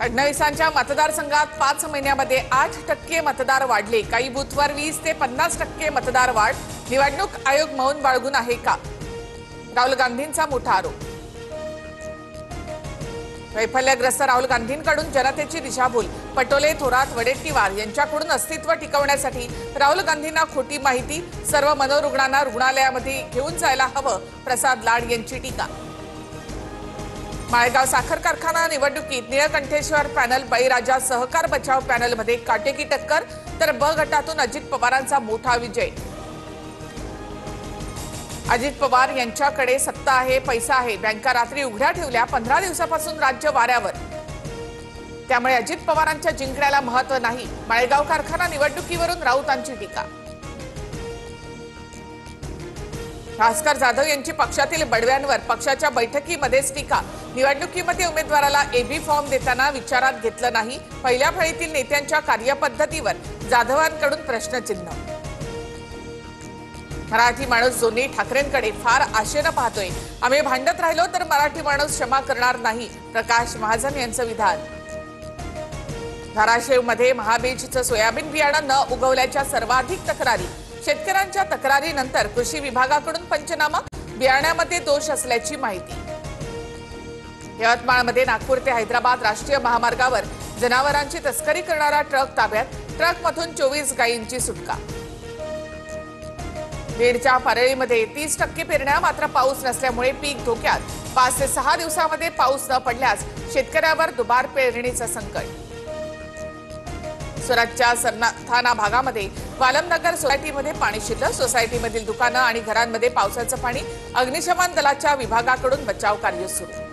फडणवीसांच्या मतदारसंघात 5 महिन्यामध्ये 8% मतदार वाढले। काही बूथवर 20 ते 50% मतदार वाढ। निवडणूक आयोग मौन बाळगून आहे का? राहुल गांधींचा मोठा आरोप। वैफल्यग्रस्त राहुल गांधींकडून जनतेची दिशाभूल। पटोले, थोरात, वडेट्टीवार यांच्याकडून अस्तित्व टिकवण्यासाठी राहुल गांधींना खोटी माहिती। सर्व मनोरुग्णांना रुग्णालयामध्ये घेऊन जायला हवं, प्रसाद लाड यांची टीका। माळेगाव साखर कारखाना निवडणुकीत निळकंठेश्वर पॅनल बळीराजा सहकार बचाव पॅनलमध्ये काटेकी टक्कर, तर ब गटातून अजित पवारांचा मोठा विजय। अजित पवार यांच्याकडे सत्ता आहे, पैसा आहे, बँका रात्री उघड्या ठेवल्या। 15 दिवसापासून राज्य वाऱ्यावर, त्यामुळे अजित पवारांच्या जिंकण्याला महत्त्व नाही। माळेगाव कारखाना निवडणुकीवरून राऊतांची टीका। भास्कर जाधव यांची पक्षातील बडव्यांवर पक्षाच्या बैठकीमध्येच टीका। निवडणुकीमध्ये उमेदवाराला एबी फॉर्म देताना विचारात घेतलं नाही। पहिल्या फळीतील नेत्यांच्या कार्यपद्धतीवर जाधवांकडून प्रश्नचिन्ह। मराठी माणूस दोन्ही ठाकरेंकडे फार आशेनं पाहतोय। आम्ही भांडत राहिलो तर मराठी माणूस क्षमा करणार नाही, प्रकाश महाजन यांचं विधान। धाराशिवमध्ये महाबीजचं सोयाबीन बियाणं न उगवल्याच्या सर्वाधिक तक्रारी। शेतकऱ्यांच्या तक्रारीनंतर कृषी विभागाकडून पंचनामा, बियाण्यामध्ये दोष असल्याची माहिती। यवतमाळमध्ये नागपूर ते हैदराबाद राष्ट्रीय महामार्गावर जनावरांची तस्करी करणारा ट्रक ताब्यात। ट्रकमधून 24 गायींची सुटका। बीडच्या परळीमध्ये 30% पेरण्या, मात्र पाऊस नसल्यामुळे पीक धोक्यात। 5 ते 6 दिवसामध्ये पाऊस न पडल्यास शेतकऱ्यावर दुबार पेरणीचं संकट। सुरतच्या सरनाथाना भागामध्ये वालमनगर सोसायटीमध्ये पाणी शिरलं। सोसायटीमधील दुकानं आणि घरांमध्ये पावसाचं पाणी। अग्निशमन दलाच्या विभागाकडून बचाव कार्य सुरू।